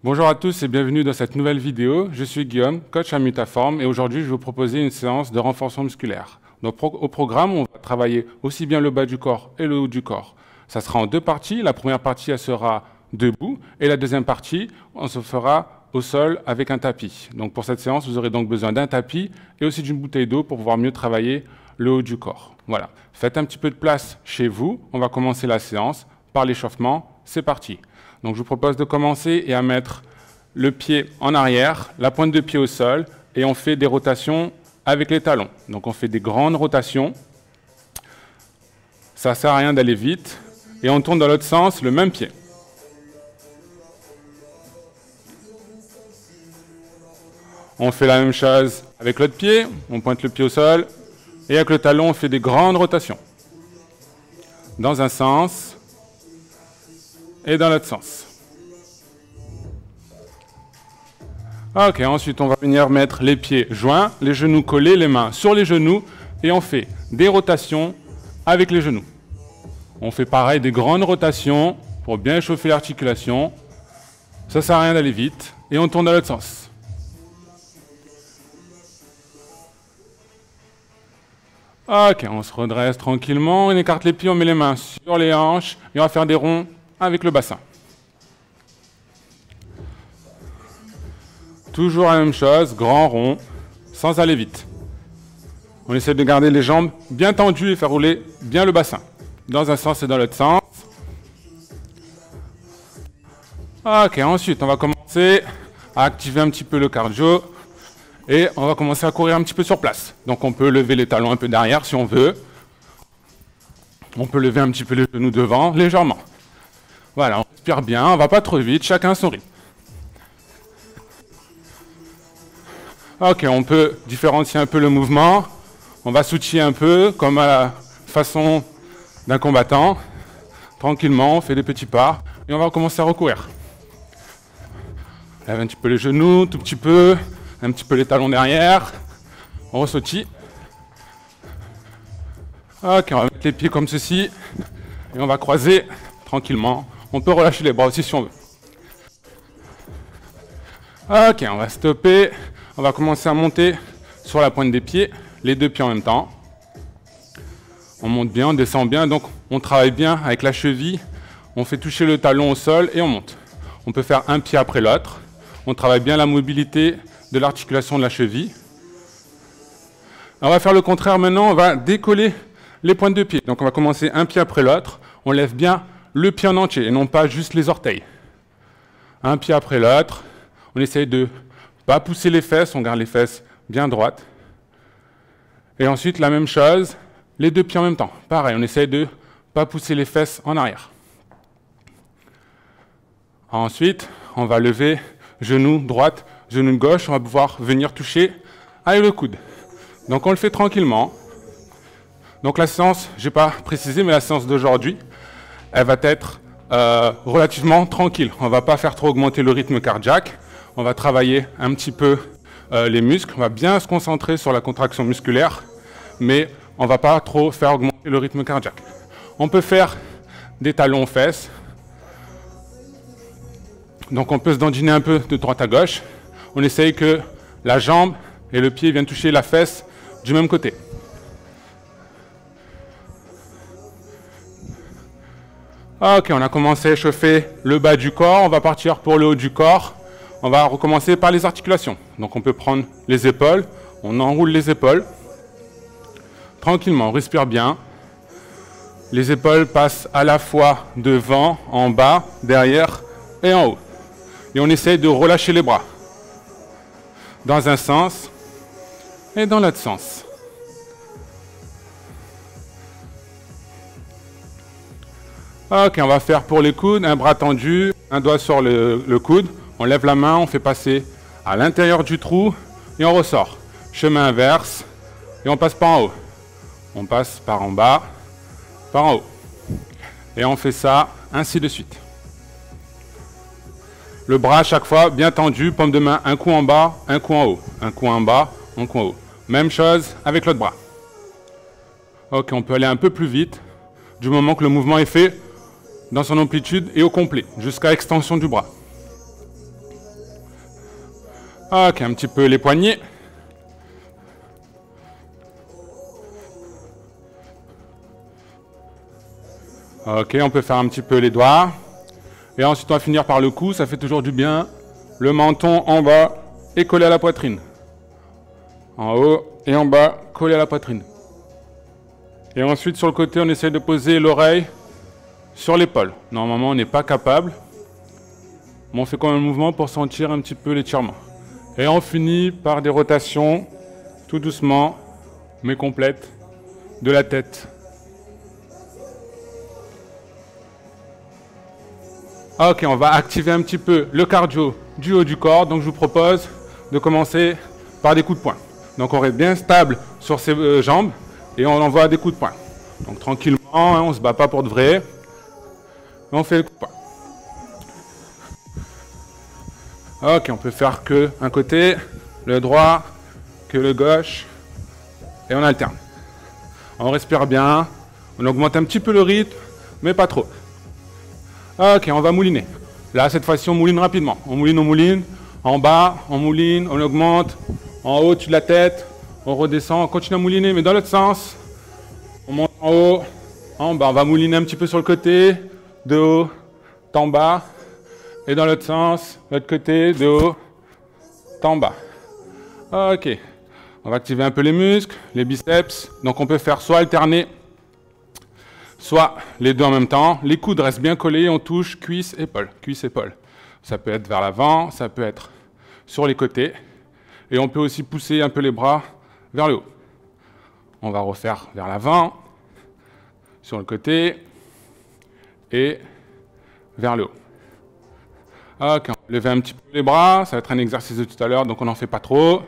Bonjour à tous et bienvenue dans cette nouvelle vidéo. Je suis Guillaume, coach à Mutaform, et aujourd'hui je vais vous proposer une séance de renforcement musculaire. Donc au programme, on va travailler aussi bien le bas du corps et le haut du corps. Ça sera en deux parties. La première partie, elle sera debout, et la deuxième partie, on se fera au sol avec un tapis. Donc pour cette séance, vous aurez donc besoin d'un tapis et aussi d'une bouteille d'eau pour pouvoir mieux travailler le haut du corps. Voilà. Faites un petit peu de place chez vous. On va commencer la séance par l'échauffement. C'est parti. Donc je vous propose de commencer et à mettre le pied en arrière, la pointe de pied au sol, et on fait des rotations avec les talons. Donc on fait des grandes rotations. Ça ne sert à rien d'aller vite. Et on tourne dans l'autre sens, le même pied. On fait la même chose avec l'autre pied, on pointe le pied au sol, et avec le talon, on fait des grandes rotations. Dans un sens, et dans l'autre sens. Ok, ensuite on va venir mettre les pieds joints, les genoux collés, les mains sur les genoux, et on fait des rotations avec les genoux. On fait pareil, des grandes rotations pour bien échauffer l'articulation. Ça ne sert à rien d'aller vite, et on tourne dans l'autre sens. Ok, on se redresse tranquillement, on écarte les pieds, on met les mains sur les hanches, et on va faire des ronds avec le bassin. Toujours la même chose, grand rond, sans aller vite. On essaie de garder les jambes bien tendues et faire rouler bien le bassin, dans un sens et dans l'autre sens. Ok, ensuite on va commencer à activer un petit peu le cardio. Et on va commencer à courir un petit peu sur place. Donc on peut lever les talons un peu derrière si on veut. On peut lever un petit peu les genoux devant, légèrement. Voilà, on respire bien, on ne va pas trop vite, chacun son rythme. Ok, on peut différencier un peu le mouvement. On va switcher un peu, comme à la façon d'un combattant. Tranquillement, on fait des petits pas. Et on va commencer à recourir. Lève un petit peu les genoux, tout petit peu. Un petit peu les talons derrière. On ressautille. Ok, on va mettre les pieds comme ceci. Et on va croiser tranquillement. On peut relâcher les bras aussi si on veut. Ok, on va stopper. On va commencer à monter sur la pointe des pieds. Les deux pieds en même temps. On monte bien, on descend bien. Donc on travaille bien avec la cheville. On fait toucher le talon au sol et on monte. On peut faire un pied après l'autre. On travaille bien la mobilité de l'articulation de la cheville. On va faire le contraire maintenant, on va décoller les pointes de pied. Donc on va commencer un pied après l'autre, on lève bien le pied en entier et non pas juste les orteils. Un pied après l'autre, on essaye de ne pas pousser les fesses, on garde les fesses bien droites. Et ensuite la même chose, les deux pieds en même temps. Pareil, on essaye de ne pas pousser les fesses en arrière. Ensuite, on va lever genou droite, genou gauche, on va pouvoir venir toucher avec le coude. Donc on le fait tranquillement. Donc la séance, je n'ai pas précisé, mais la séance d'aujourd'hui, elle va être relativement tranquille. On ne va pas faire trop augmenter le rythme cardiaque. On va travailler un petit peu les muscles. On va bien se concentrer sur la contraction musculaire, mais on ne va pas trop faire augmenter le rythme cardiaque. On peut faire des talons aux fesses. Donc on peut se dandiner un peu de droite à gauche. On essaye que la jambe et le pied viennent toucher la fesse du même côté. Ok, on a commencé à échauffer le bas du corps. On va partir pour le haut du corps. On va recommencer par les articulations. Donc on peut prendre les épaules. On enroule les épaules. Tranquillement, on respire bien. Les épaules passent à la fois devant, en bas, derrière et en haut. Et on essaye de relâcher les bras. Dans un sens et dans l'autre sens. Ok, on va faire pour les coudes, un bras tendu, un doigt sur le coude. On lève la main, on fait passer à l'intérieur du trou et on ressort. Chemin inverse et on passe par en haut. On passe par en bas, par en haut. Et on fait ça ainsi de suite. Le bras à chaque fois bien tendu, paume de main, un coup en bas, un coup en haut. Un coup en bas, un coup en haut. Même chose avec l'autre bras. Ok, on peut aller un peu plus vite, du moment que le mouvement est fait dans son amplitude et au complet, jusqu'à extension du bras. Ok, un petit peu les poignets. Ok, on peut faire un petit peu les doigts. Et ensuite, on va finir par le cou, ça fait toujours du bien. Le menton en bas et collé à la poitrine. En haut et en bas, collé à la poitrine. Et ensuite, sur le côté, on essaie de poser l'oreille sur l'épaule. Normalement, on n'est pas capable. Mais on fait quand même un mouvement pour sentir un petit peu l'étirement. Et on finit par des rotations, tout doucement, mais complètes, de la tête. Ok, on va activer un petit peu le cardio du haut du corps. Donc je vous propose de commencer par des coups de poing. Donc on reste bien stable sur ses jambes et on envoie des coups de poing. Donc tranquillement, hein, on ne se bat pas pour de vrai. On fait le coup de poing. Ok, on peut faire que un côté, le droit, que le gauche, et on alterne. On respire bien, on augmente un petit peu le rythme, mais pas trop. Ok, on va mouliner. Là, cette fois-ci, on mouline rapidement. On mouline, en bas, on mouline, on augmente, en haut, au-dessus de la tête, on redescend, on continue à mouliner, mais dans l'autre sens. On monte en haut, en bas, on va mouliner un petit peu sur le côté, de haut, d'en bas, et dans l'autre sens, l'autre côté, de haut, d'en bas. Ok, on va activer un peu les muscles, les biceps, donc on peut faire soit alterner, soit les deux en même temps. Les coudes restent bien collés, on touche cuisse, épaule, cuisse, épaule. Ça peut être vers l'avant, ça peut être sur les côtés. Et on peut aussi pousser un peu les bras vers le haut. On va refaire vers l'avant, sur le côté, et vers le haut. Ok, on va lever un petit peu les bras, ça va être un exercice de tout à l'heure, donc on n'en fait pas trop.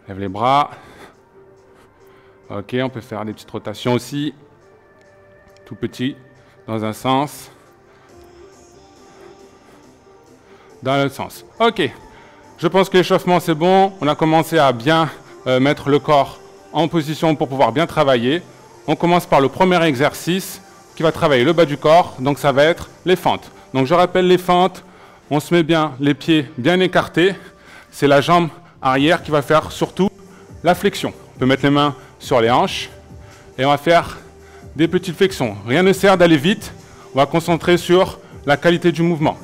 Lève les bras. Ok, on peut faire des petites rotations aussi. Tout petit, dans un sens, dans l'autre sens. Ok, je pense que l'échauffement c'est bon, on a commencé à bien mettre le corps en position pour pouvoir bien travailler. On commence par le premier exercice qui va travailler le bas du corps, donc ça va être les fentes. Donc je rappelle les fentes, on se met bien les pieds bien écartés, c'est la jambe arrière qui va faire surtout la flexion. On peut mettre les mains sur les hanches et on va faire des petites flexions. Rien ne sert d'aller vite, on va concentrer sur la qualité du mouvement.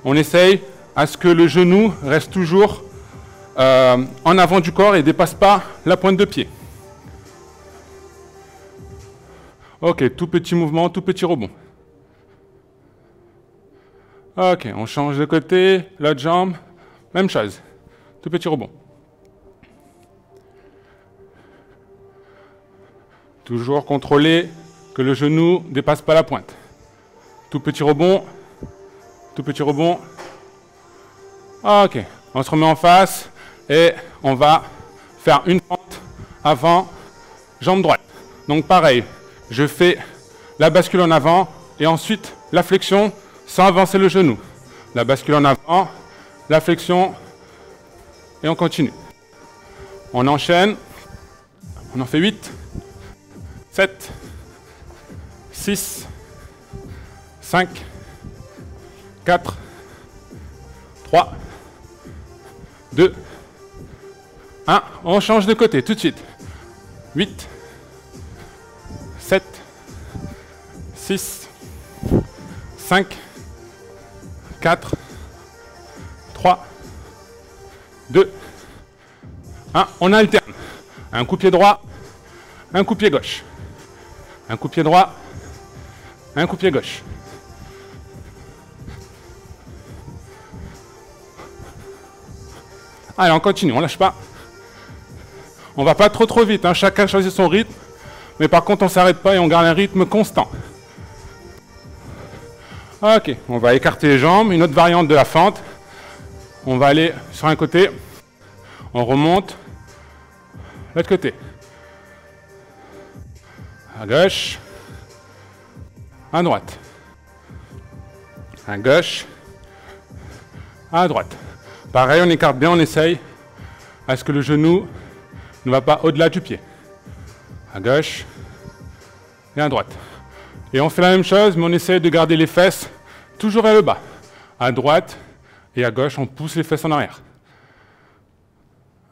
On essaye à ce que le genou reste toujours en avant du corps et ne dépasse pas la pointe de pied. Ok, tout petit mouvement, tout petit rebond. Ok, on change de côté, l'autre jambe, même chose, tout petit rebond. Toujours contrôler que le genou ne dépasse pas la pointe. Tout petit rebond, tout petit rebond. Ok, on se remet en face et on va faire une fente avant, jambe droite. Donc pareil, je fais la bascule en avant et ensuite la flexion sans avancer le genou. La bascule en avant, la flexion et on continue. On enchaîne, on en fait 8, 7, 6, 5, 4, 3, 2, 1. On change de côté tout de suite. 8, 7, 6, 5, 4, 3, 2, 1. On alterne. Un coup pied droit, un coup pied gauche. Un coup pied droit, un coup pied gauche. Allez, on continue, on lâche pas. On va pas trop vite, hein. Chacun choisit son rythme. Mais par contre, on s'arrête pas et on garde un rythme constant. Ok, on va écarter les jambes. Une autre variante de la fente. On va aller sur un côté. On remonte. L'autre côté. À gauche. À droite. À gauche. À droite. Pareil, on écarte bien, on essaye à ce que le genou ne va pas au-delà du pied. À gauche et à droite. Et on fait la même chose, mais on essaye de garder les fesses toujours vers le bas. À droite et à gauche, on pousse les fesses en arrière.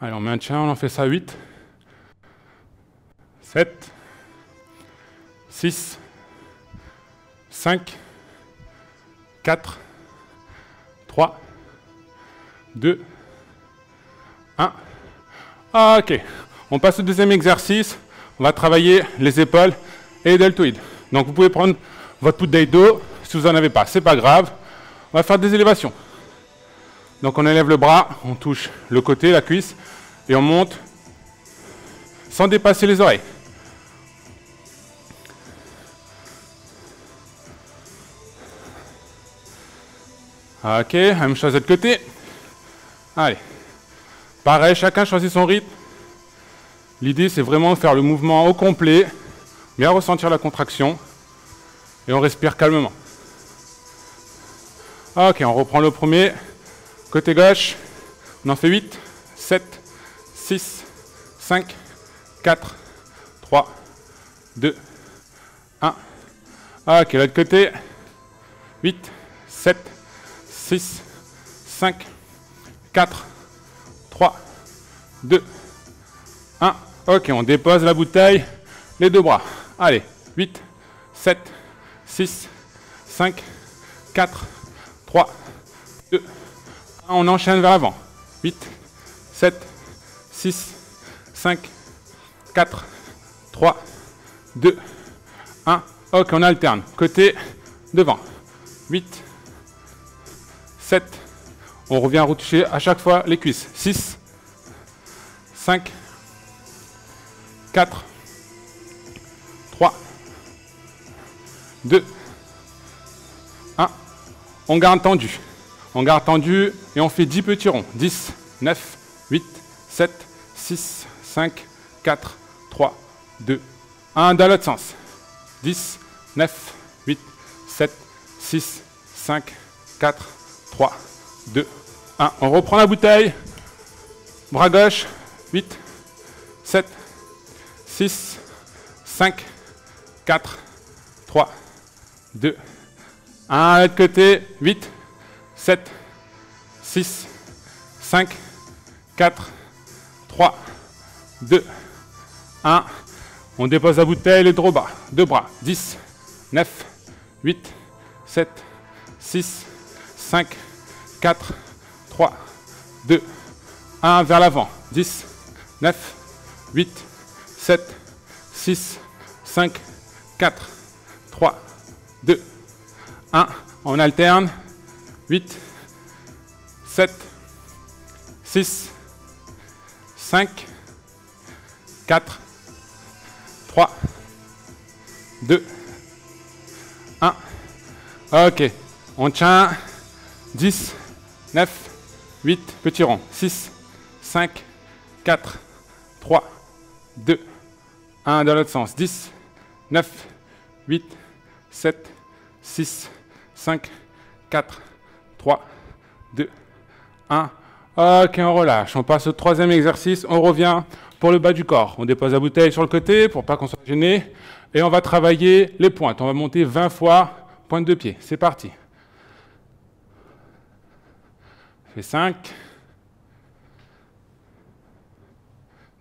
Allez, on maintient, on en fait ça 8, 7, 6, 5, 4, 3, 2, 1. Ok, on passe au deuxième exercice. On va travailler les épaules et les deltoïdes. Donc vous pouvez prendre votre bouteille d'eau. Si vous n'en avez pas, c'est pas grave. On va faire des élévations. Donc on élève le bras, on touche le côté, la cuisse, et on monte sans dépasser les oreilles. Ok, même chose de l'autre côté. Allez. Pareil, chacun choisit son rythme. L'idée, c'est vraiment de faire le mouvement au complet, bien ressentir la contraction, et on respire calmement. Ok, on reprend le premier. Côté gauche, on en fait 8, 7, 6, 5, 4, 3, 2, 1. Ok, l'autre côté, 8, 7, 6, 5, 4, 3, 2, 1. Ok, on dépose la bouteille, les deux bras. Allez, 8, 7, 6, 5, 4, 3, 2, 1. On enchaîne vers l'avant. 8, 7, 6, 5, 4, 3, 2, 1. Ok, on alterne. Côté devant. 8, 7. On revient retoucher à chaque fois les cuisses. 6, 5, 4, 3, 2, 1. On garde tendu. On garde tendu et on fait 10 petits ronds. 10, 9, 8, 7, 6, 5, 4, 3, 2, 1. Dans l'autre sens. 10, 9, 8, 7, 6, 5, 4, 3, 2, 1. On reprend la bouteille. Bras gauche. 8, 7, 6, 5, 4, 3, 2, 1. À l'autre côté. 8, 7, 6, 5, 4, 3, 2, 1. On dépose la bouteille, les deux bras. 10, 9, 8, 7, 6, 5, 4, 3, 2, 1. Vers l'avant. 10, 9, 8, 7, 6, 5, 4, 3, 2, 1. On alterne. 8, 7, 6, 5, 4, 3, 2, 1. Ok, on tient. 10, 9, 8, petit rond. 6, 5, 4, 3, 2, 1. Dans l'autre sens. 10, 9, 8, 7, 6, 5, 4, 3, 2, 1. Ok, on relâche. On passe au troisième exercice. On revient pour le bas du corps. On dépose la bouteille sur le côté pour pas qu'on soit gêné. Et on va travailler les pointes. On va monter 20 fois pointe de pied. C'est parti. On fait 5.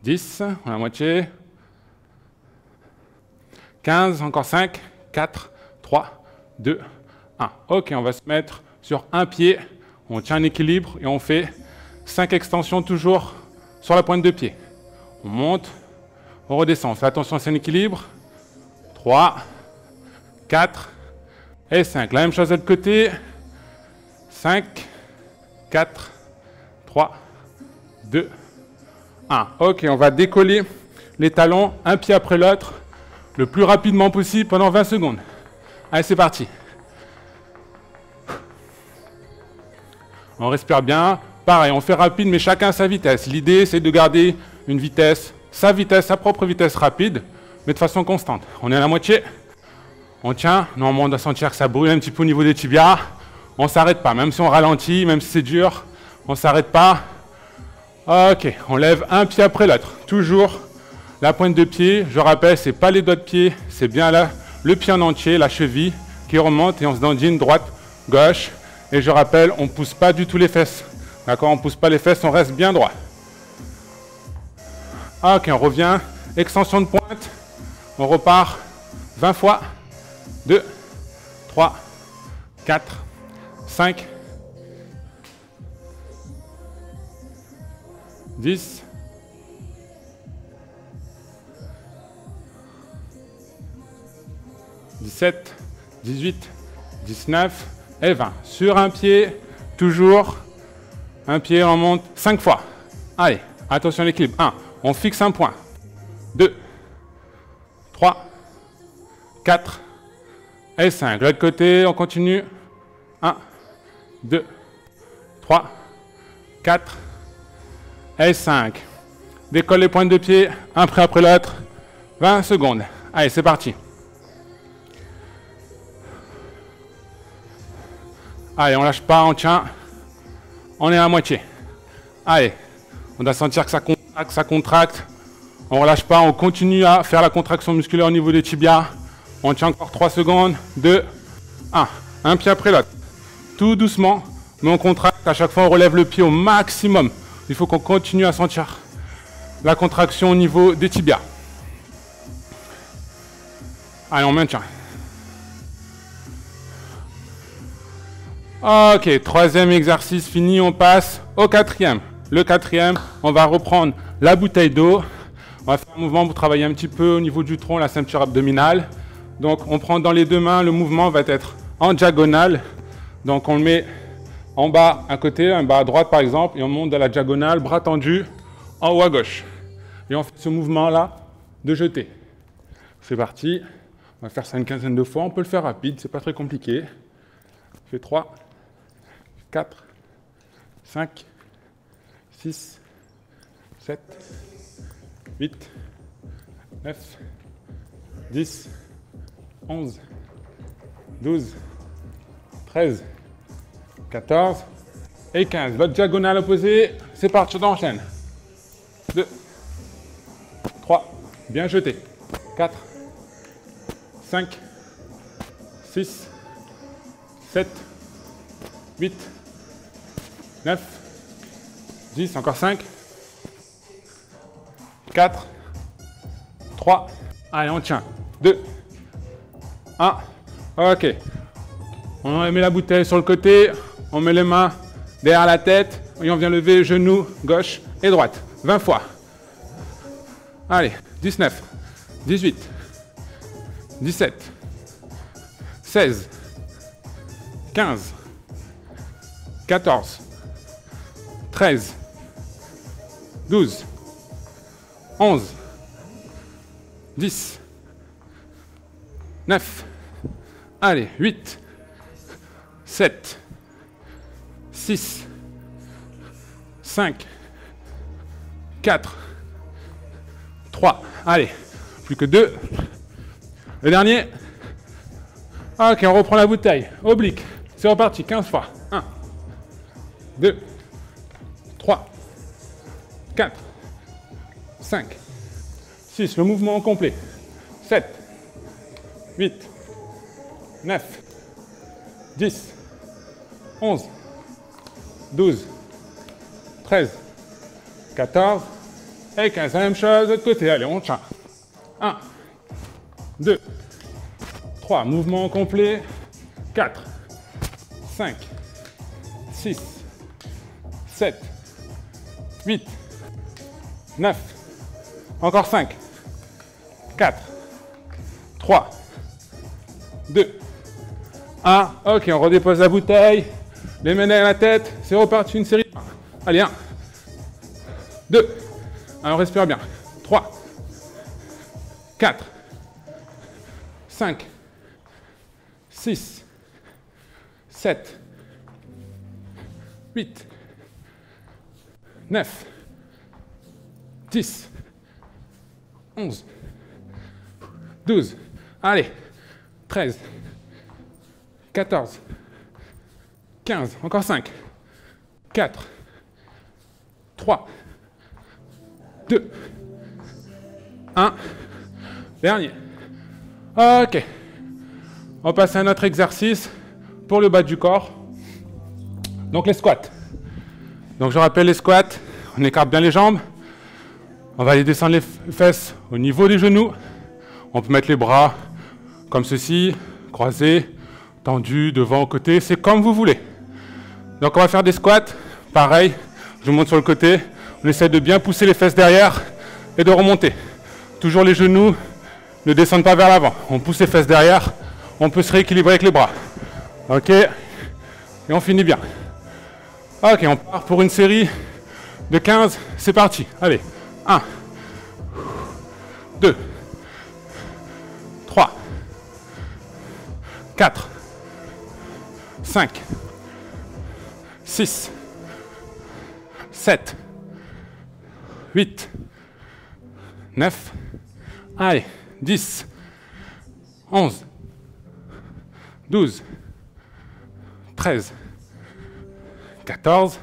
10. On a la moitié. 15. Encore 5. 4, 3, 2, 1. Ok, on va se mettre sur un pied, on tient un équilibre et on fait 5 extensions toujours sur la pointe de pied. On monte, on redescend. On fait attention à son équilibre. 3, 4 et 5. La même chose de l'autre côté. 5, 4, 3, 2, 1. Ok, on va décoller les talons un pied après l'autre le plus rapidement possible pendant 20 secondes. Allez, c'est parti. On respire bien. Pareil, on fait rapide, mais chacun à sa vitesse. L'idée, c'est de garder une vitesse, sa propre vitesse rapide, mais de façon constante. On est à la moitié. On tient. Normalement, on doit sentir que ça brûle un petit peu au niveau des tibias. On ne s'arrête pas. Même si on ralentit, même si c'est dur, on ne s'arrête pas. Ok, on lève un pied après l'autre. Toujours la pointe de pied. Je rappelle, ce n'est pas les doigts de pied, c'est bien là, le pied en entier, la cheville qui remonte et on se dandine droite, gauche. Et je rappelle, on ne pousse pas du tout les fesses. D'accord, on ne pousse pas les fesses, on reste bien droit. Ok, on revient. Extension de pointe. On repart 20 fois. 2, 3, 4, 5, 10, 17, 18, 19 et 20. Sur un pied, toujours. Un pied, on monte 5 fois. Allez, attention à l'équilibre. 1, on fixe un point. 2, 3, 4 et 5. L'autre côté, on continue. 1, 2, 3, 4 et 5. Décolle les pointes de pied, un près après l'autre. 20 secondes. Allez, c'est parti. Allez, on lâche pas, on tient. On est à moitié. Allez, on doit sentir que ça contracte. On ne relâche pas, on continue à faire la contraction musculaire au niveau des tibias. On tient encore 3 secondes. 2, 1. Un pied après l'autre. Tout doucement, mais on contracte. À chaque fois, on relève le pied au maximum. Il faut qu'on continue à sentir la contraction au niveau des tibias. Allez, on maintient. Ok, troisième exercice fini, on passe au quatrième. Le quatrième, on va reprendre la bouteille d'eau. On va faire un mouvement pour travailler un petit peu au niveau du tronc, la ceinture abdominale. Donc, on prend dans les deux mains, le mouvement va être en diagonale. Donc, on le met en bas à côté, en bas à droite par exemple, et on monte dans la diagonale, bras tendus, en haut à gauche. Et on fait ce mouvement-là de jeter. C'est parti. On va faire ça une quinzaine de fois. On peut le faire rapide, c'est pas très compliqué. On fait 3, 4, 5, 6, 7, 8, 9, 10, 11, 12, 13, 14 et 15. L'autre diagonale opposée, c'est parti, on enchaîne. 2, 3, bien jeté. 4, 5, 6, 7, 8, 9, 10, encore 5, 4, 3, allez, on tient. 2, 1, ok. On met la bouteille sur le côté, on met les mains derrière la tête, et on vient lever genou gauche et droite. 20 fois. Allez, 19, 18, 17, 16, 15, 14, 13, 12, 11, 10, 9, allez, 8, 7, 6, 5, 4, 3, allez, plus que 2. Le dernier. Ok, on reprend la bouteille. Oblique. C'est reparti, 15 fois. 1, 2, 3, 4, 5, 6. Le mouvement au complet. 7, 8, 9, 10, 11, 12, 13, 14 et 15. La même chose de l'autre côté. Allez, on tient. 1, 2, 3. Mouvement complet. 4, 5, 6, 7, 8, 9. Encore 5, 4, 3, 2, 1. Ok, on redépose la bouteille. Les mains derrière la tête. C'est reparti, une série. Allez, 1, 2. Alors, on respire bien. 3, 4, 5, 6, 7, 8, 9, 10, 11, 12, allez, 13, 14, 15, encore 5, 4, 3, 2, 1, dernier. Ok, on passe à notre exercice pour le bas du corps. Donc les squats. Donc je rappelle les squats, on écarte bien les jambes. On va aller descendre les fesses au niveau des genoux. On peut mettre les bras comme ceci, croisés, tendus, devant, au côté, c'est comme vous voulez. Donc on va faire des squats, pareil, je vous monte sur le côté. On essaie de bien pousser les fesses derrière et de remonter. Toujours les genoux ne descendent pas vers l'avant. On pousse les fesses derrière, on peut se rééquilibrer avec les bras. Ok, et on finit bien. Ok, on part pour une série de 15, c'est parti. Allez, 1, 2, 3, 4, 5, 6, 7, 8, 9, allez, 10, 11, 12, 13, 14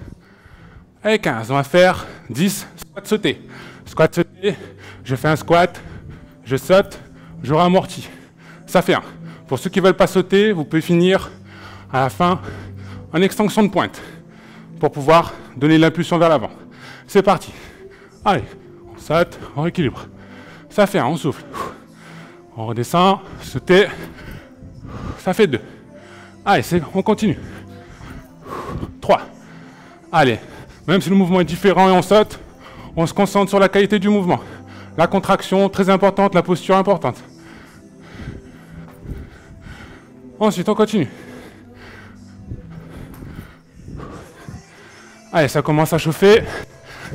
et 15. On va faire 10 squats sautés. Squat sauté, je fais un squat, je saute, je ramortis. Ça fait 1. Pour ceux qui ne veulent pas sauter, vous pouvez finir à la fin en extension de pointe pour pouvoir donner l'impulsion vers l'avant. C'est parti. Allez, on saute, on rééquilibre. Ça fait 1, on souffle. On redescend, sauter. Ça fait 2. Allez, on continue. 3. Allez, même si le mouvement est différent et on saute, on se concentre sur la qualité du mouvement. La contraction, très importante, la posture importante. Ensuite, on continue. Allez, ça commence à chauffer.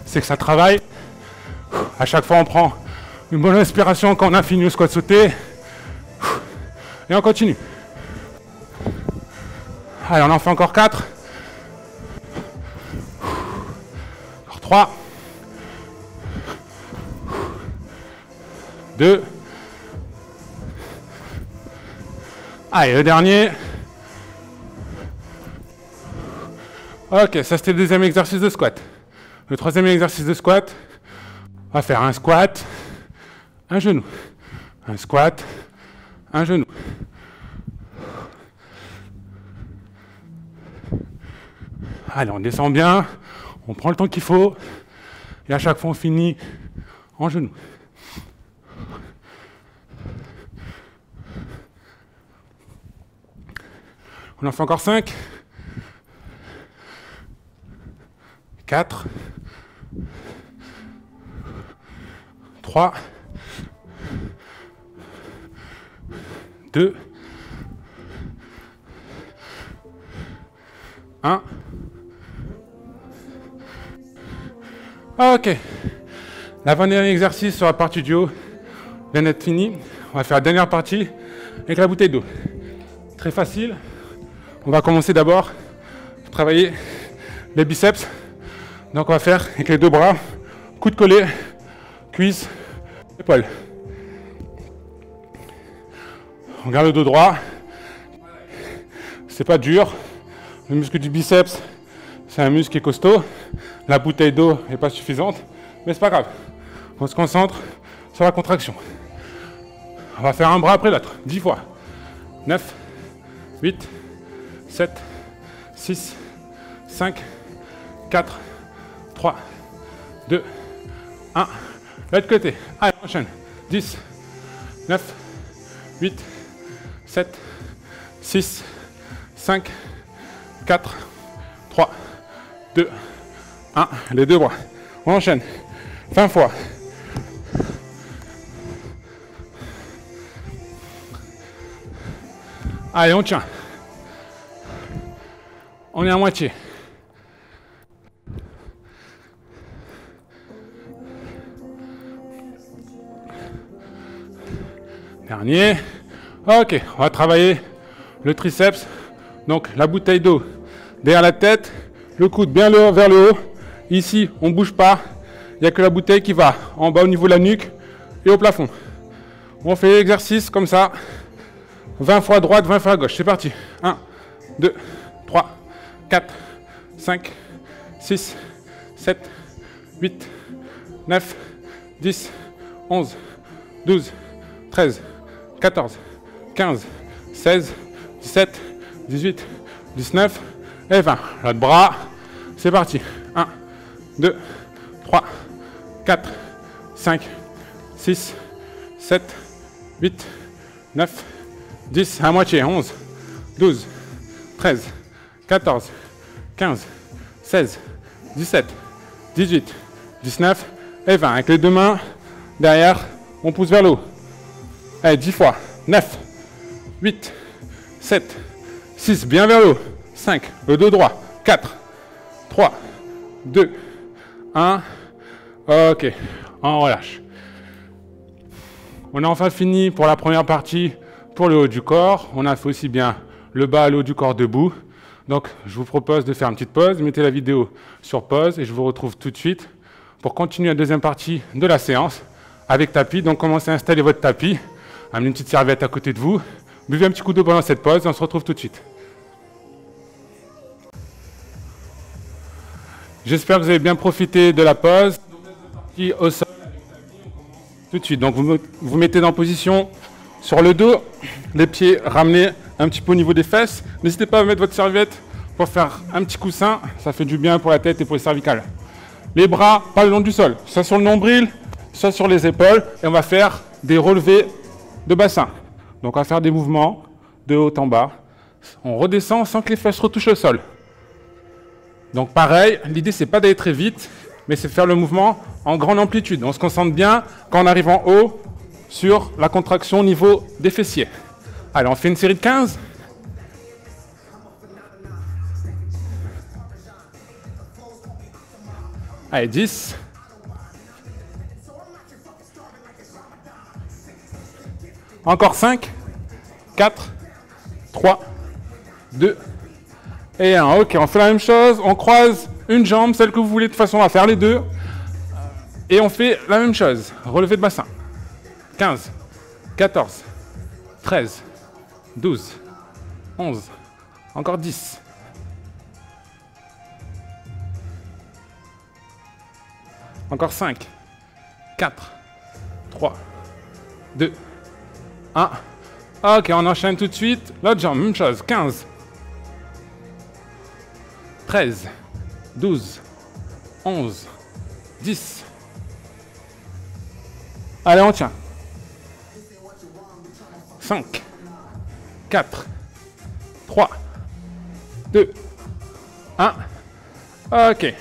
C'est que ça travaille. À chaque fois, on prend une bonne respiration quand on a fini le squat sauté. Et on continue. Allez, on en fait encore 4. Encore 3. 2. Allez, le dernier. Ok, ça c'était le deuxième exercice de squat. Le troisième exercice de squat, on va faire un squat, un genou. Un squat, un genou. Allez, on descend bien, on prend le temps qu'il faut, et à chaque fois on finit en genou. On en fait encore 5. 4. 3. 2. 1. Ok. L'avant-dernier exercice sur la partie du haut vient d'être fini. On va faire la dernière partie avec la bouteille d'eau. Très facile. On va commencer d'abord par travailler les biceps. Donc on va faire avec les deux bras, coude collé, cuisse, épaule. On garde le dos droit. C'est pas dur. Le muscle du biceps, c'est un muscle qui est costaud. La bouteille d'eau n'est pas suffisante, mais c'est pas grave. On se concentre sur la contraction. On va faire un bras après l'autre, 10 fois. 9, 8, 7, 6, 5, 4, 3, 2, 1. L'autre côté. Allez, on enchaîne. 10, 9, 8, 7, 6, 5, 4, 3, 2, 1. Les deux bras. On enchaîne. 20 fois. Allez, on tient. On est à moitié. Dernier. Ok, on va travailler le triceps. Donc la bouteille d'eau derrière la tête, le coude bien vers le haut. Ici, on ne bouge pas. Il n'y a que la bouteille qui va en bas au niveau de la nuque et au plafond. On fait l'exercice comme ça. 20 fois à droite, 20 fois à gauche. C'est parti. 1, 2, 3, 4, 5, 6, 7, 8, 9, 10, 11, 12, 13, 14, 15, 16, 17, 18, 19 et 20. L'autre bras. C'est parti. 1, 2, 3, 4, 5, 6, 7, 8, 9, 10, à moitié, 11, 12, 13, 14, 15, 16, 17, 18, 19 et 20. Avec les deux mains derrière, on pousse vers le haut. Allez, 10 fois. 9, 8, 7, 6, bien vers le haut. 5, le dos droit. 4, 3, 2, 1. Ok, on relâche. On a enfin fini pour la première partie pour le haut du corps. On a fait aussi bien le bas, le haut du corps debout. Donc, je vous propose de faire une petite pause. Mettez la vidéo sur pause et je vous retrouve tout de suite pour continuer la deuxième partie de la séance avec tapis. Donc, commencez à installer votre tapis. Amenez une petite serviette à côté de vous. Buvez un petit coup d'eau pendant cette pause et on se retrouve tout de suite. J'espère que vous avez bien profité de la pause. Partie au sol tout de suite. Donc, vous mettez en position sur le dos, les pieds ramenés un petit peu au niveau des fesses. N'hésitez pas à mettre votre serviette pour faire un petit coussin. Ça fait du bien pour la tête et pour les cervicales. Les bras, pas le long du sol. Soit sur le nombril, soit sur les épaules. Et on va faire des relevés de bassin. Donc, on va faire des mouvements de haut en bas. On redescend sans que les fesses retouchent le sol. Donc, pareil, l'idée, c'est pas d'aller très vite, mais c'est de faire le mouvement en grande amplitude. On se concentre bien quand on arrive en haut sur la contraction au niveau des fessiers. Allez, on fait une série de 15. Allez, 10. Encore 5. 4. 3. 2. Et 1. Ok, on fait la même chose. On croise une jambe, celle que vous voulez. De toute façon, on va faire les deux. Et on fait la même chose. Relevé de bassin. 15. 14. 13. 12, 11, encore 10. Encore 5, 4, 3, 2, 1. Ok, on enchaîne tout de suite. L'autre jambe, même chose. 15, 13, 12, 11, 10. Allez, on tient. 5, 4, 3, 2, 1. Ok.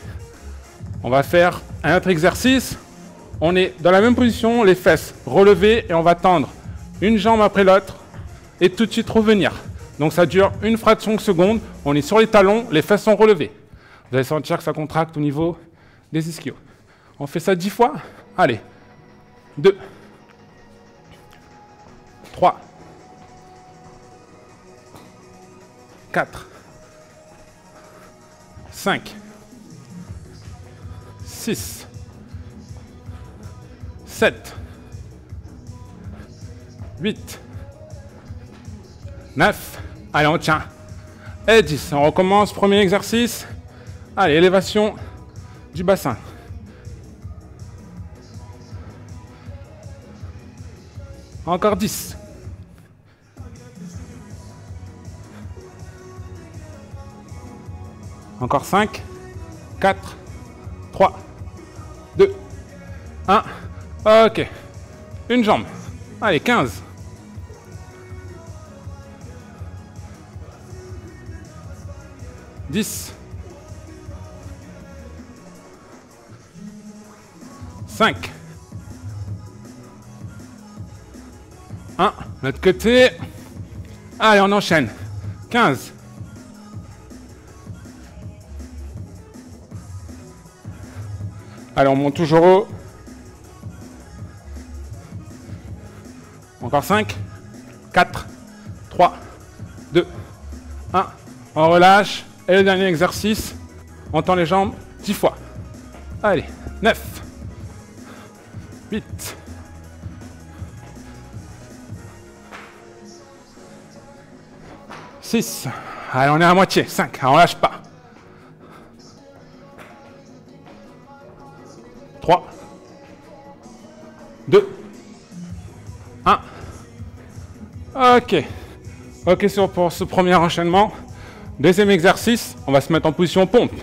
On va faire un autre exercice. On est dans la même position, les fesses relevées et on va tendre une jambe après l'autre et tout de suite revenir. Donc ça dure une fraction de seconde. On est sur les talons, les fesses sont relevées. Vous allez sentir que ça contracte au niveau des ischios. On fait ça 10 fois. Allez. 2, 3, 4, 5, 6, 7, 8, 9, allez on tient, et 10. On recommence, premier exercice. Allez, élévation du bassin. Encore 10. Encore 5, 4, 3, 2, 1. Ok. Une jambe. Allez, 15. « 10. 5. 1. L'autre côté. Allez, on enchaîne. 15. Allez, on monte toujours haut. Encore 5, 4, 3, 2, 1. On relâche. Et le dernier exercice, on tend les jambes 10 fois. Allez, 9, 8, 6. Allez, on est à moitié. 5, on lâche pas. 3, 2, 1. Ok. Ok pour ce premier enchaînement. Deuxième exercice, on va se mettre en position pompe.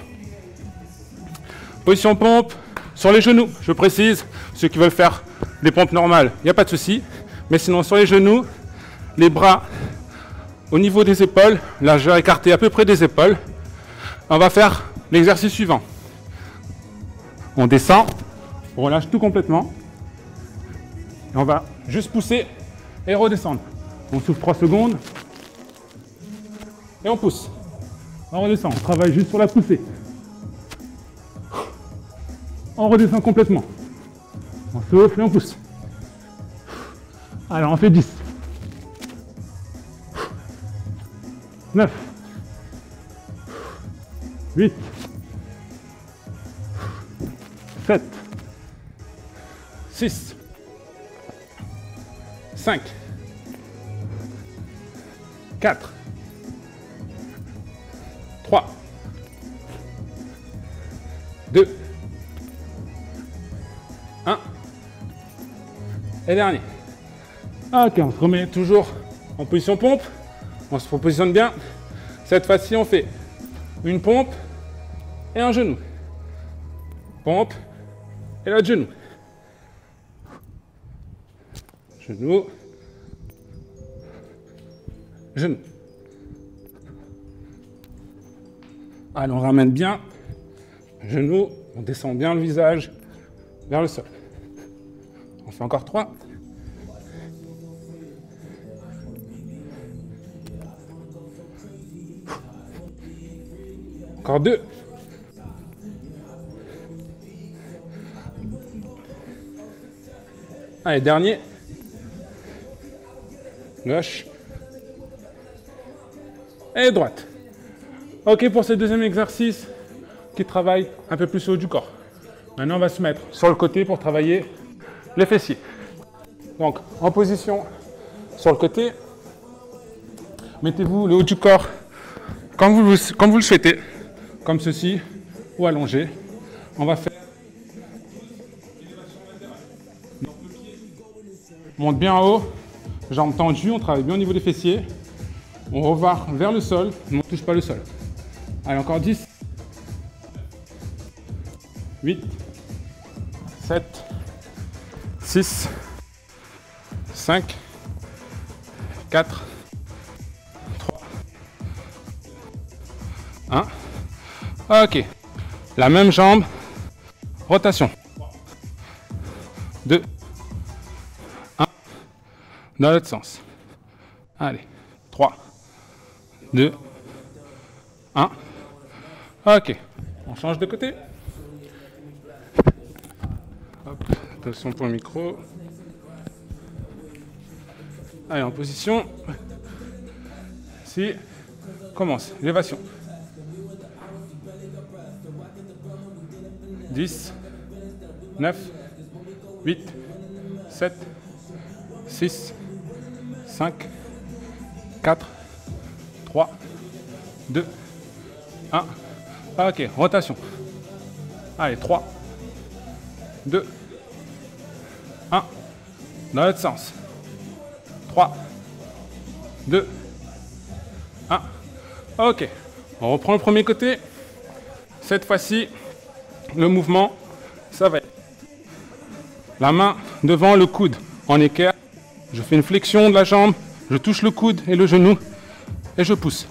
Position pompe, Sur les genoux, je précise, ceux qui veulent faire des pompes normales, il n'y a pas de souci. Mais sinon, sur les genoux, les bras au niveau des épaules, largeur écartée à peu près des épaules. On va faire l'exercice suivant. On descend, on relâche tout complètement. Et on va juste pousser et redescendre. On souffle 3 secondes. Et on pousse. On redescend, on travaille juste sur la poussée. On redescend complètement. On souffle et on pousse. Alors on fait 10. 9. 8. 7. 6. 5. 4. 3. 2. 1. Et dernier. Ok, on se remet toujours en position pompe. On se repositionne bien. Cette fois-ci, on fait une pompe et un genou. Pompe et l'autre genou. Genou. Genou. Allez, on ramène bien. Genou. On descend bien le visage vers le sol. On fait encore 3. Encore 2. Allez, dernier. Gauche. Et droite. Ok pour ce deuxième exercice qui travaille un peu plus le haut du corps. Maintenant, on va se mettre sur le côté pour travailler les fessiers. Donc, en position sur le côté, mettez-vous le haut du corps comme vous le souhaitez, comme ceci, ou allongé. On va faire monte bien en haut, jambes tendues, on travaille bien au niveau des fessiers. On repart vers le sol, on ne touche pas le sol. Allez, encore 10. 8. 7. 6. 5. 4. 3. 1. Ok. La même jambe. Rotation. 2. 1. Dans l'autre sens. Allez. 3. 2. 1. Ok. On change de côté. Hop. Attention pour le micro. Allez, en position. Si. Commence. Élévation. 10. 9. 8. 7. 6. 5. 4. 3. 2. 1. Ok, rotation. Allez, 3. 2. 1. Dans l'autre sens. 3. 2. 1. Ok. On reprend le premier côté. Cette fois-ci, le mouvement, ça va être la main devant le coude en équerre. Je fais une flexion de la jambe. Je touche le coude et le genou. Et je pousse.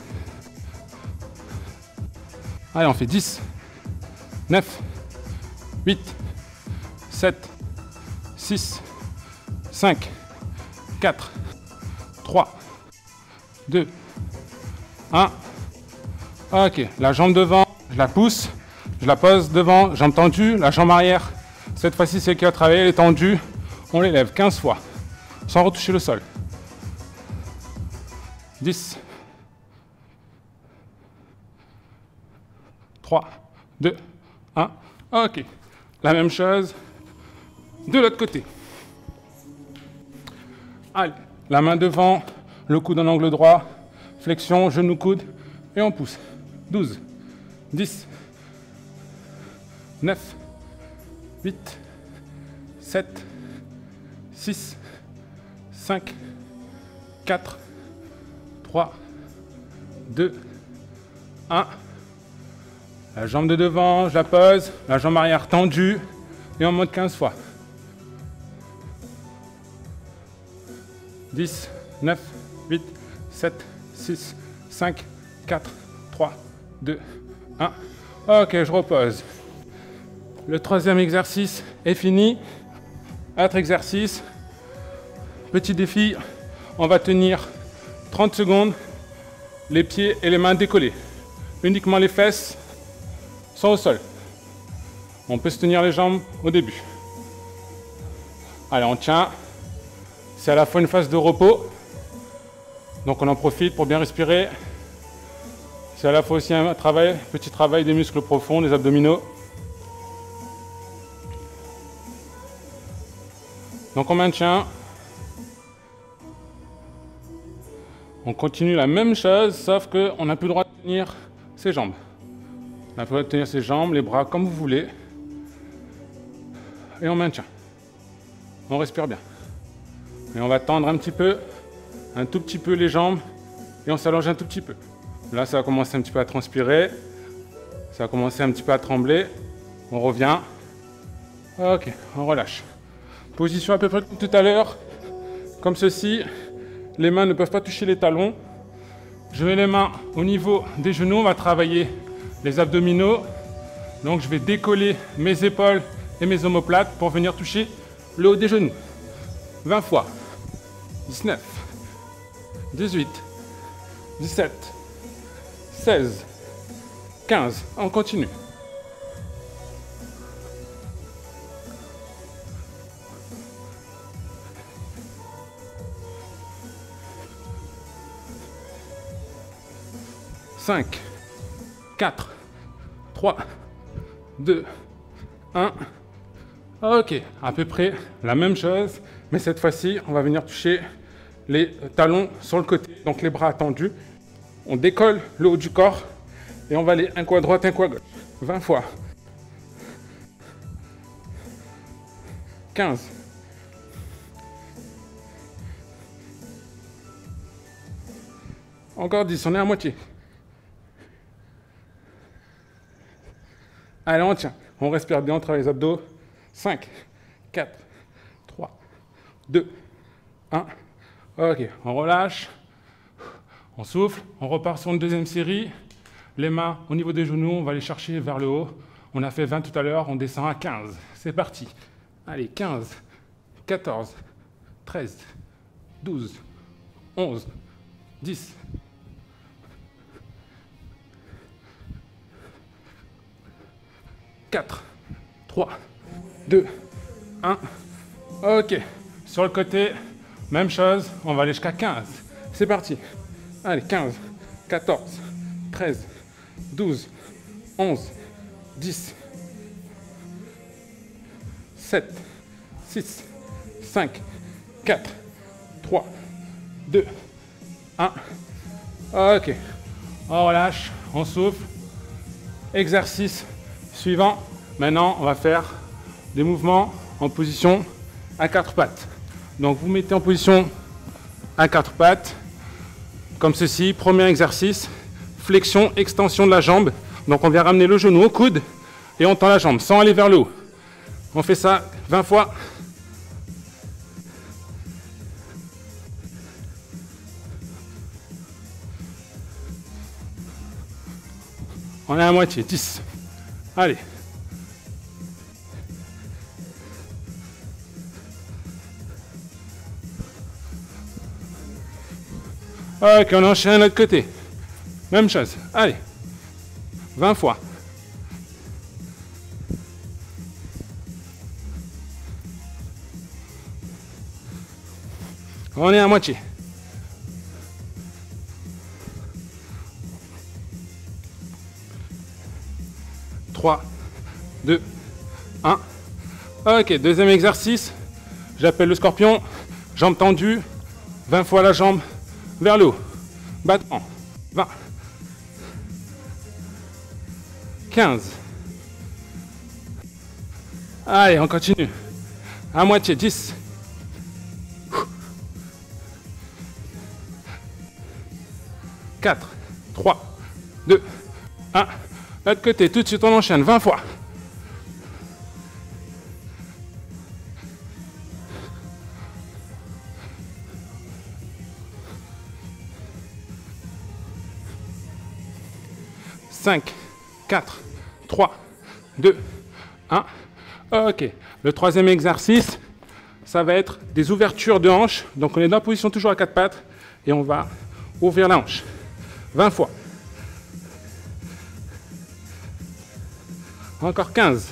Allez, on fait 10, 9, 8, 7, 6, 5, 4, 3, 2, 1. Ok, la jambe devant, je la pousse, je la pose devant, jambe tendue, la jambe arrière. Cette fois-ci, c'est qui va travailler, elle est tendue. On l'élève 15 fois, sans retoucher le sol. 10, 3, 2, 1. Ok. La même chose de l'autre côté. Allez. La main devant, le coude en angle droit, flexion, genou, coude, et on pousse. 12, 10, 9, 8, 7, 6, 5, 4, 3, 2, 1. La jambe de devant, je la pose, la jambe arrière tendue, Et on monte 15 fois. 10, 9, 8, 7, 6, 5, 4, 3, 2, 1. Ok, je repose. Le troisième exercice est fini. Autre exercice. Petit défi. On va tenir 30 secondes. Les pieds et les mains décollés. Uniquement les fesses sont au sol. On peut se tenir les jambes au début. Allez, on tient. C'est à la fois une phase de repos. Donc on en profite pour bien respirer. C'est à la fois aussi un petit travail des muscles profonds, des abdominaux. Donc on maintient. On continue la même chose, sauf qu'on n'a plus le droit de tenir ses jambes. On a plus le droit de tenir ses jambes, les bras comme vous voulez. Et on maintient. On respire bien. Et on va tendre un tout petit peu les jambes, et on s'allonge un tout petit peu. Là, ça va commencer un petit peu à transpirer. Ça va commencer un petit peu à trembler. On revient. Ok, on relâche. Position à peu près comme tout à l'heure, comme ceci. Les mains ne peuvent pas toucher les talons. Je mets les mains au niveau des genoux. On va travailler les abdominaux. Donc, je vais décoller mes épaules et mes omoplates pour venir toucher le haut des genoux. 20 fois. 19, 18, 17, 16, 15. On continue. Cinq, 4, 3, 2, 1. Ok, à peu près la même chose, mais cette fois-ci, on va venir toucher les talons sur le côté, donc les bras tendus. On décolle le haut du corps et on va aller un coup à droite, un coup à gauche. 20 fois. 15. Encore 10, on est à moitié. Allez, on tient. On respire bien, on travaille les abdos. 5, 4, 3, 2, 1. Ok, on relâche. On souffle. On repart sur une deuxième série. Les mains au niveau des genoux, on va les chercher vers le haut. On a fait 20 tout à l'heure, on descend à 15. C'est parti. Allez, 15, 14, 13, 12, 11, 10. 4, 3, 2, 1. Ok. Sur le côté, même chose. On va aller jusqu'à 15. C'est parti. Allez, 15, 14, 13, 12, 11, 10, 7, 6, 5, 4, 3, 2, 1. Ok. On relâche, on souffle. Exercice suivant. Maintenant, on va faire des mouvements en position à quatre pattes. Donc, vous mettez en position à quatre pattes, comme ceci. Premier exercice, flexion, extension de la jambe. Donc, on vient ramener le genou au coude et on tend la jambe sans aller vers le haut. On fait ça 20 fois. On est à moitié, 10. Allez. Ok, on enchaîne de l'autre côté. Même chose. Allez. 20 fois. On est à moitié. Trois, 2, 1. Ok, deuxième exercice. J'appelle le scorpion. Jambes tendues. 20 fois la jambe vers le haut. Battement. 20. 15. Allez, on continue. À moitié, 10. 4, 3, 2, 1. L'autre côté, tout de suite on enchaîne 20 fois. 5, 4, 3, 2, 1. Ok. Le troisième exercice, ça va être des ouvertures de hanches. Donc on est dans la position toujours à 4 pattes et on va ouvrir la hanche. 20 fois. Encore 15.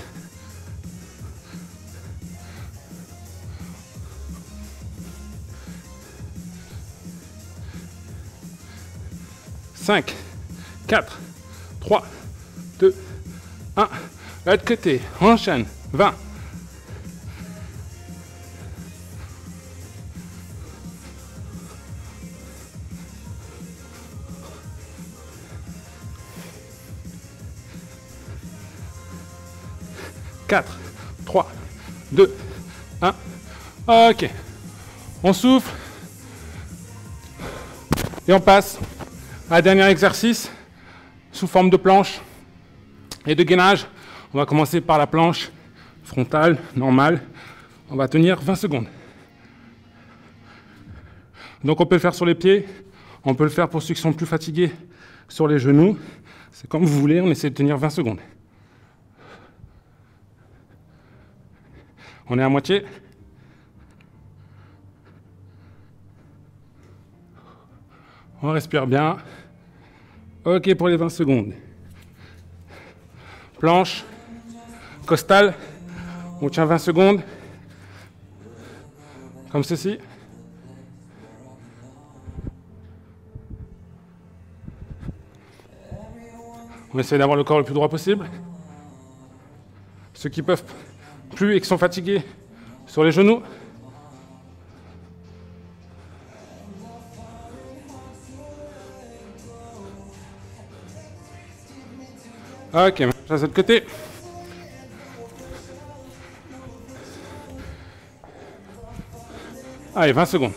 « 5, 4, 3, 2, 1. L'autre côté, on enchaîne. 20. « 4, 3, 2, 1. Ok. On souffle. Et on passe à un dernier exercice sous forme de planche et de gainage. On va commencer par la planche frontale, normale. On va tenir 20 secondes. Donc on peut le faire sur les pieds. On peut le faire pour ceux qui sont plus fatigués sur les genoux. C'est comme vous voulez, on essaie de tenir 20 secondes. On est à moitié. On respire bien. Ok pour les 20 secondes. Planche, costale. On tient 20 secondes. Comme ceci. On essaie d'avoir le corps le plus droit possible. Ceux qui peuvent plus et qui sont fatigués sur les genoux. Ok, même chose de l'autre côté. Allez, 20 secondes.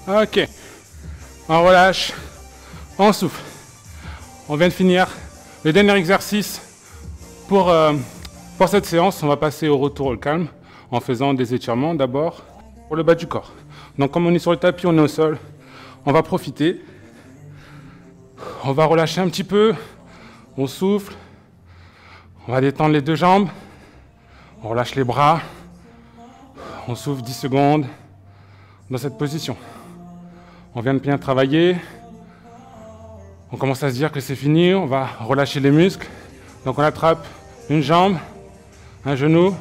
Ok, on relâche, on souffle. On vient de finir le dernier exercice pour cette séance. On va passer au retour au calme en faisant des étirements d'abord pour le bas du corps. Donc comme on est sur le tapis, on est au sol, on va profiter. On va relâcher un petit peu, on souffle, on va détendre les deux jambes, on relâche les bras, on souffle 10 secondes dans cette position. On vient de bien travailler, on commence à se dire que c'est fini, on va relâcher les muscles. Donc on attrape une jambe, un genou,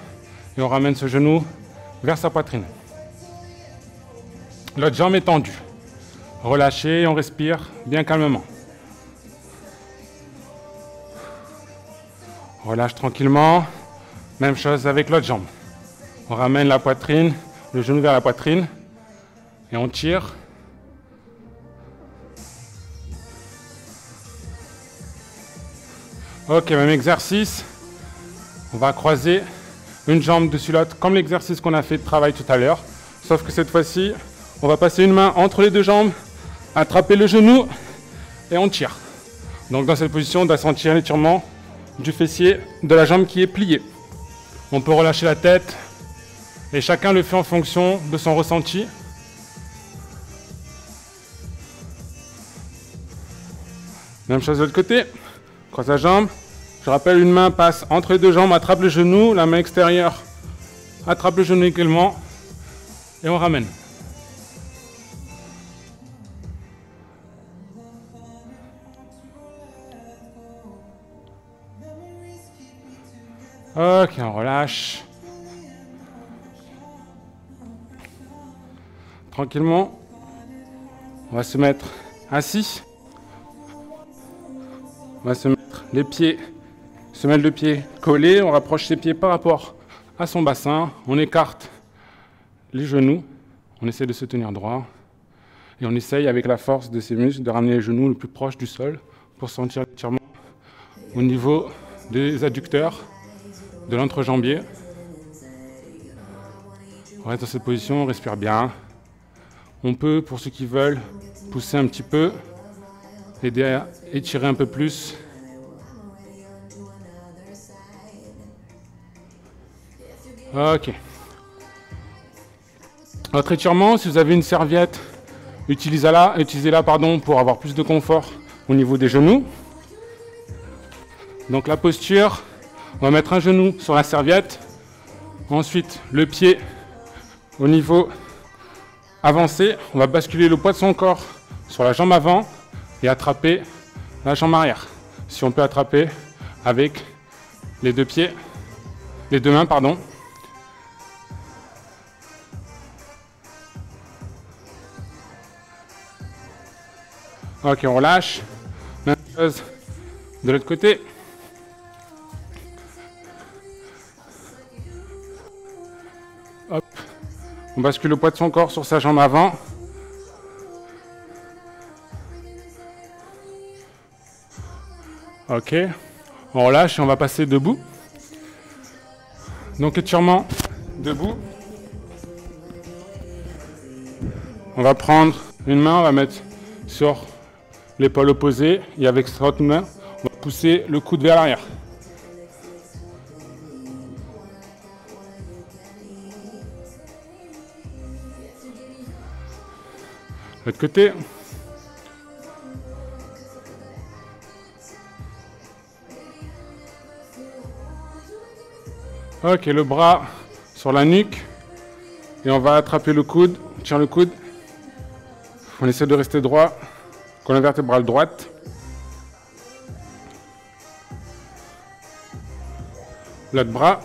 et on ramène ce genou vers sa poitrine. L'autre jambe est tendue. Relâchez, on respire bien calmement. On relâche tranquillement, même chose avec l'autre jambe. On ramène la poitrine, le genou vers la poitrine, et on tire. Ok, même exercice. On va croiser une jambe dessus l'autre, comme l'exercice qu'on a fait de travail tout à l'heure. Sauf que cette fois-ci, on va passer une main entre les deux jambes, attraper le genou et on tire. Donc dans cette position, on doit sentir l'étirement du fessier de la jambe qui est pliée. On peut relâcher la tête et chacun le fait en fonction de son ressenti. Même chose de l'autre côté. Croise la jambe. Je rappelle, une main passe entre les deux jambes, attrape le genou, la main extérieure attrape le genou également et on ramène. Ok, on relâche. Tranquillement, on va se mettre assis. On va se mettre les pieds, semelle de pied collée. On rapproche ses pieds par rapport à son bassin. On écarte les genoux. On essaie de se tenir droit. Et on essaye avec la force de ses muscles de ramener les genoux le plus proche du sol pour sentir l'étirement au niveau des adducteurs, de l'entrejambier. On reste dans cette position, on respire bien. On peut, pour ceux qui veulent, pousser un petit peu, aider à étirer un peu plus. Ok. Votre étirement, si vous avez une serviette, utilisez-la pour avoir plus de confort au niveau des genoux. Donc la posture, on va mettre un genou sur la serviette, ensuite le pied au niveau avancé, on va basculer le poids de son corps sur la jambe avant et attraper la jambe arrière. Si on peut attraper avec les deux mains, pardon. Ok, on relâche. Même chose de l'autre côté. Hop. On bascule le poids de son corps sur sa jambe avant. Ok. On relâche et on va passer debout. Donc étirement debout. On va prendre une main, on va mettre sur l'épaule opposée et avec cette autre main, on va pousser le coude vers l'arrière. L'autre côté. Ok, le bras sur la nuque et on va attraper le coude, on tire le coude. On essaie de rester droit, colonne vertébrale droite. L'autre bras.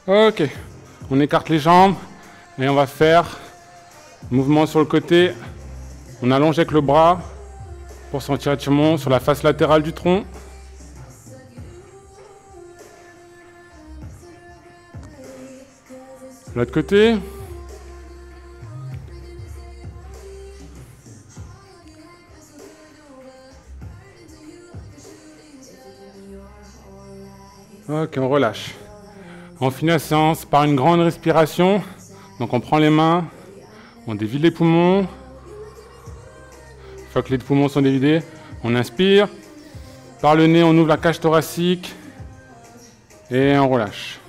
Ok, on écarte les jambes et on va faire mouvement sur le côté. On allonge avec le bras pour sentir l'étirement sur la face latérale du tronc. L'autre côté. Ok, on relâche. On finit la séance par une grande respiration. Donc on prend les mains, on dévide les poumons. Une fois que les poumons sont dévidés, on inspire. Par le nez, on ouvre la cage thoracique et on relâche.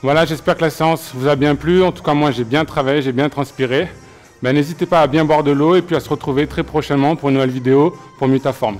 Voilà, j'espère que la séance vous a bien plu. En tout cas, moi, j'ai bien travaillé, j'ai bien transpiré. N'hésitez pas à bien boire de l'eau et puis à se retrouver très prochainement pour une nouvelle vidéo pour mieux ta forme.